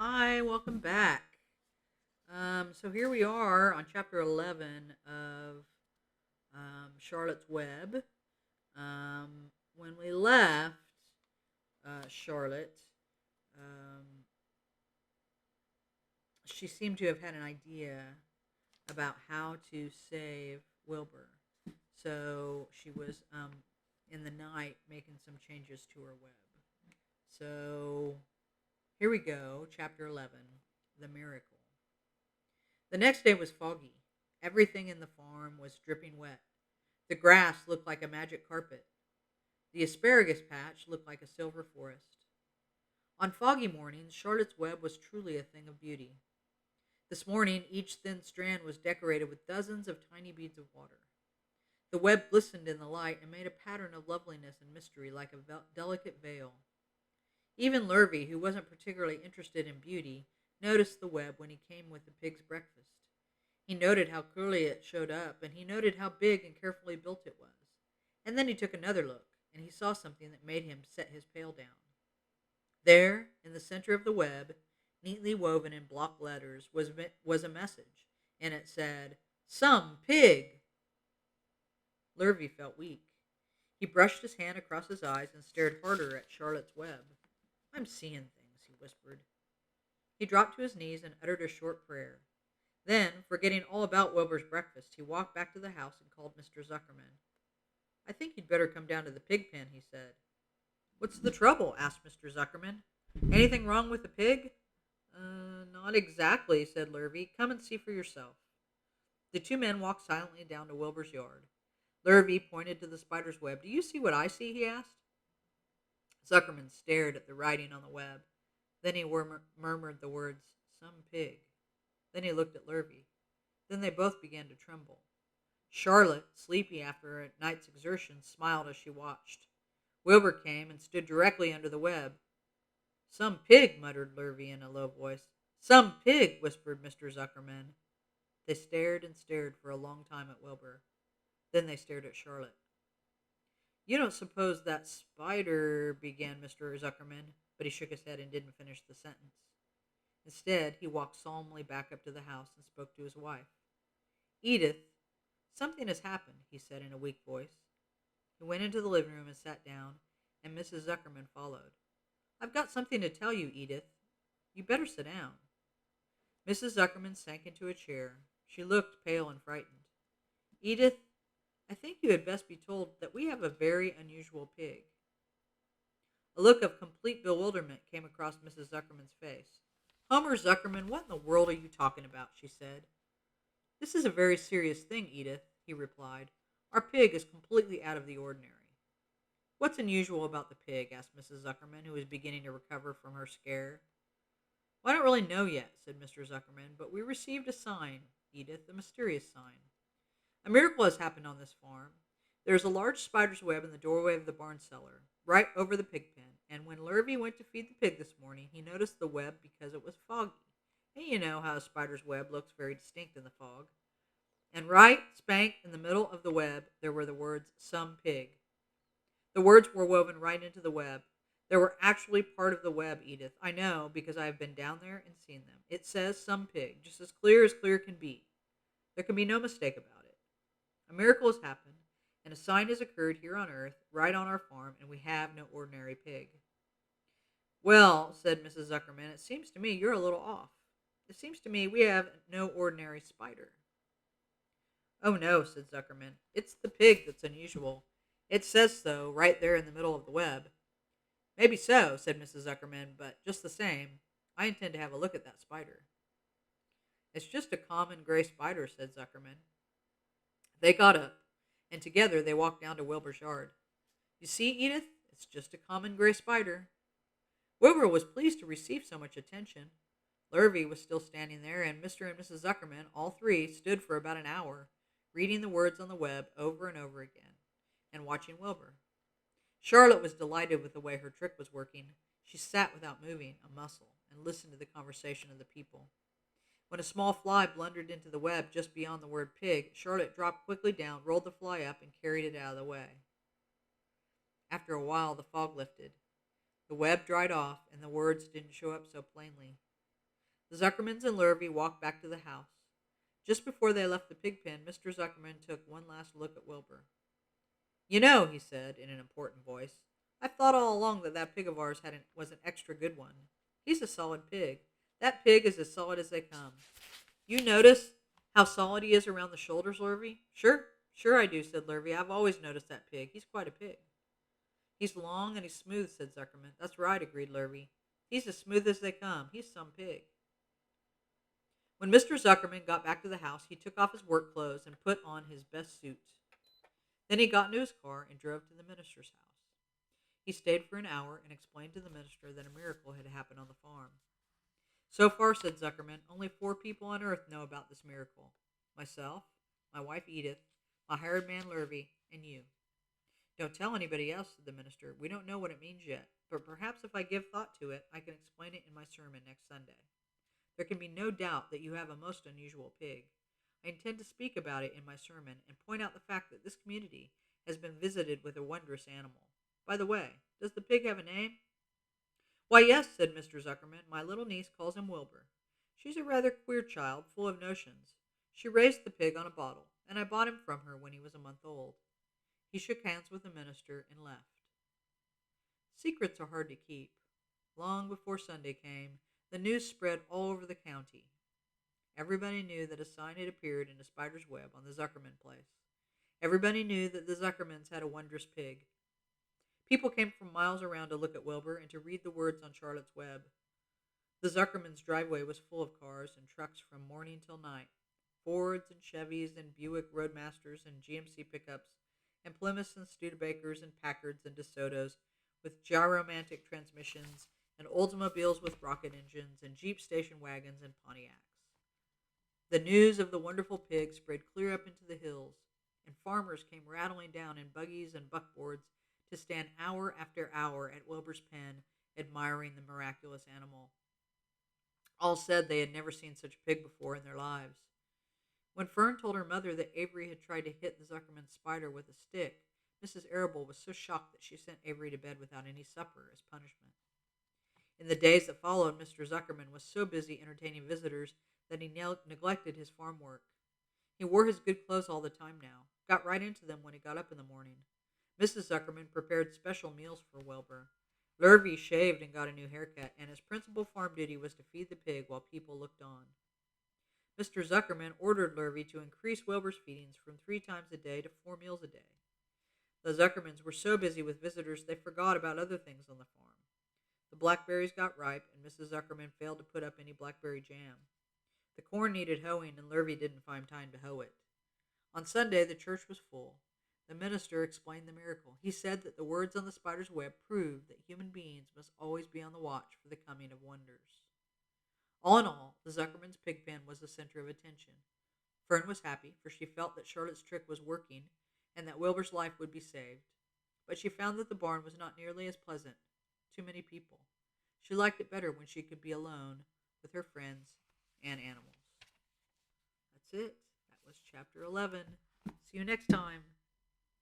Hi, welcome back. So here we are on chapter 11 of Charlotte's Web. When we left Charlotte, um, she seemed to have had an idea about how to save Wilbur. So she was in the night making some changes to her web. So here we go, chapter 11, The Miracle. The next day was foggy. Everything in the farm was dripping wet. The grass looked like a magic carpet. The asparagus patch looked like a silver forest. On foggy mornings, Charlotte's Web was truly a thing of beauty. This morning, each thin strand was decorated with dozens of tiny beads of water. The web glistened in the light and made a pattern of loveliness and mystery like a delicate veil. Even Lurvy, who wasn't particularly interested in beauty, noticed the web when he came with the pig's breakfast. He noted how clearly it showed up, and he noted how big and carefully built it was. And then he took another look, and he saw something that made him set his pail down. There, in the center of the web, neatly woven in block letters, was a message, and it said, "Some pig!" Lurvy felt weak. He brushed his hand across his eyes and stared harder at Charlotte's web. "I'm seeing things," he whispered. He dropped to his knees and uttered a short prayer. Then, forgetting all about Wilbur's breakfast, he walked back to the house and called Mr. Zuckerman. "I think you'd better come down to the pig pen," he said. "What's the trouble?" asked Mr. Zuckerman. "Anything wrong with the pig?" Not exactly," said Lurvy. "Come and see for yourself." The two men walked silently down to Wilbur's yard. Lurvy pointed to the spider's web. "Do you see what I see?" he asked. Zuckerman stared at the writing on the web. Then he murmured the words, "Some pig." Then he looked at Lurvy. Then they both began to tremble. Charlotte, sleepy after a night's exertion, smiled as she watched. Wilbur came and stood directly under the web. "Some pig," muttered Lurvy in a low voice. "Some pig," whispered Mr. Zuckerman. They stared and stared for a long time at Wilbur. Then they stared at Charlotte. "You don't suppose that spider—" began Mr. Zuckerman, but he shook his head and didn't finish the sentence. Instead, he walked solemnly back up to the house and spoke to his wife. "Edith, something has happened," he said in a weak voice. He went into the living room and sat down, and Mrs. Zuckerman followed. "I've got something to tell you, Edith. You better sit down." Mrs. Zuckerman sank into a chair. She looked pale and frightened. "Edith, I think you had best be told that we have a very unusual pig." A look of complete bewilderment came across Mrs. Zuckerman's face. "Homer Zuckerman, what in the world are you talking about?" she said. "This is a very serious thing, Edith," he replied. "Our pig is completely out of the ordinary." "What's unusual about the pig?" asked Mrs. Zuckerman, who was beginning to recover from her scare. "Well, I don't really know yet," said Mr. Zuckerman, "but we received a sign, Edith, a mysterious sign. A miracle has happened on this farm. There is a large spider's web in the doorway of the barn cellar, right over the pig pen, and when Lurvy went to feed the pig this morning, he noticed the web because it was foggy. And you know how a spider's web looks very distinct in the fog. And right spank in the middle of the web, there were the words, 'Some pig.' The words were woven right into the web. They were actually part of the web, Edith. I know, because I have been down there and seen them. It says 'Some pig,' just as clear can be. There can be no mistake about it. A miracle has happened, and a sign has occurred here on earth, right on our farm, and we have no ordinary pig." "Well," said Mrs. Zuckerman, "it seems to me you're a little off. It seems to me we have no ordinary spider." "Oh, no," said Zuckerman. "It's the pig that's unusual. It says so right there in the middle of the web." "Maybe so," said Mrs. Zuckerman, "but just the same, I intend to have a look at that spider." "It's just a common gray spider," said Zuckerman. They got up, and together they walked down to Wilbur's yard. "You see, Edith, it's just a common gray spider." Wilbur was pleased to receive so much attention. Lurvy was still standing there, and Mr. and Mrs. Zuckerman, all three, stood for about an hour, reading the words on the web over and over again, and watching Wilbur. Charlotte was delighted with the way her trick was working. She sat without moving a muscle and listened to the conversation of the people. When a small fly blundered into the web just beyond the word pig, Charlotte dropped quickly down, rolled the fly up, and carried it out of the way. After a while, the fog lifted. The web dried off, and the words didn't show up so plainly. The Zuckermans and Lurvy walked back to the house. Just before they left the pig pen, Mr. Zuckerman took one last look at Wilbur. You know, he said in an important voice, I've thought all along that that pig of ours was an extra good one. He's a solid pig. That pig is as solid as they come. You notice how solid he is around the shoulders, Lurvy? Sure I do, said Lurvy. I've always noticed that pig. He's quite a pig. He's long and he's smooth, said Zuckerman. That's right, agreed Lurvy. He's as smooth as they come. He's some pig. When Mr. Zuckerman got back to the house, he took off his work clothes and put on his best suit. Then he got into his car and drove to the minister's house. He stayed for an hour and explained to the minister that a miracle had happened on the farm. So far, said Zuckerman, only 4 people on earth know about this miracle. Myself, my wife Edith, my hired man Lurvy, and you. Don't tell anybody else, said the minister. We don't know what it means yet, but perhaps if I give thought to it, I can explain it in my sermon next Sunday. There can be no doubt that you have a most unusual pig. I intend to speak about it in my sermon and point out the fact that this community has been visited with a wondrous animal. By the way, does the pig have a name? Why, yes, said Mr. Zuckerman. My little niece calls him Wilbur. She's a rather queer child, full of notions. She raised the pig on a bottle, and I bought him from her when he was a month old. He shook hands with the minister and left. Secrets are hard to keep. Long before Sunday came, the news spread all over the county. Everybody knew that a sign had appeared in a spider's web on the Zuckerman place. Everybody knew that the Zuckermans had a wondrous pig. People came from miles around to look at Wilbur and to read the words on Charlotte's web. The Zuckermans' driveway was full of cars and trucks from morning till night. Fords and Chevys and Buick Roadmasters and GMC pickups and Plymouths and Studebakers and Packards and DeSotos with gyromatic transmissions and Oldsmobiles with rocket engines and Jeep station wagons and Pontiacs. The news of the wonderful pig spread clear up into the hills, and farmers came rattling down in buggies and buckboards to stand hour after hour at Wilbur's pen, admiring the miraculous animal. All said they had never seen such a pig before in their lives. When Fern told her mother that Avery had tried to hit the Zuckerman spider with a stick, Mrs. Arable was so shocked that she sent Avery to bed without any supper as punishment. In the days that followed, Mr. Zuckerman was so busy entertaining visitors that he neglected his farm work. He wore his good clothes all the time now, got right into them when he got up in the morning. Mrs. Zuckerman prepared special meals for Wilbur. Lurvy shaved and got a new haircut, and his principal farm duty was to feed the pig while people looked on. Mr. Zuckerman ordered Lurvy to increase Wilbur's feedings from 3 times a day to 4 meals a day. The Zuckermans were so busy with visitors they forgot about other things on the farm. The blackberries got ripe, and Mrs. Zuckerman failed to put up any blackberry jam. The corn needed hoeing, and Lurvy didn't find time to hoe it. On Sunday, the church was full. The minister explained the miracle. He said that the words on the spider's web proved that human beings must always be on the watch for the coming of wonders. All in all, the Zuckerman's pig pen was the center of attention. Fern was happy, for she felt that Charlotte's trick was working and that Wilbur's life would be saved. But she found that the barn was not nearly as pleasant. Too many people. She liked it better when she could be alone with her friends and animals. That's it. That was chapter 11. See you next time.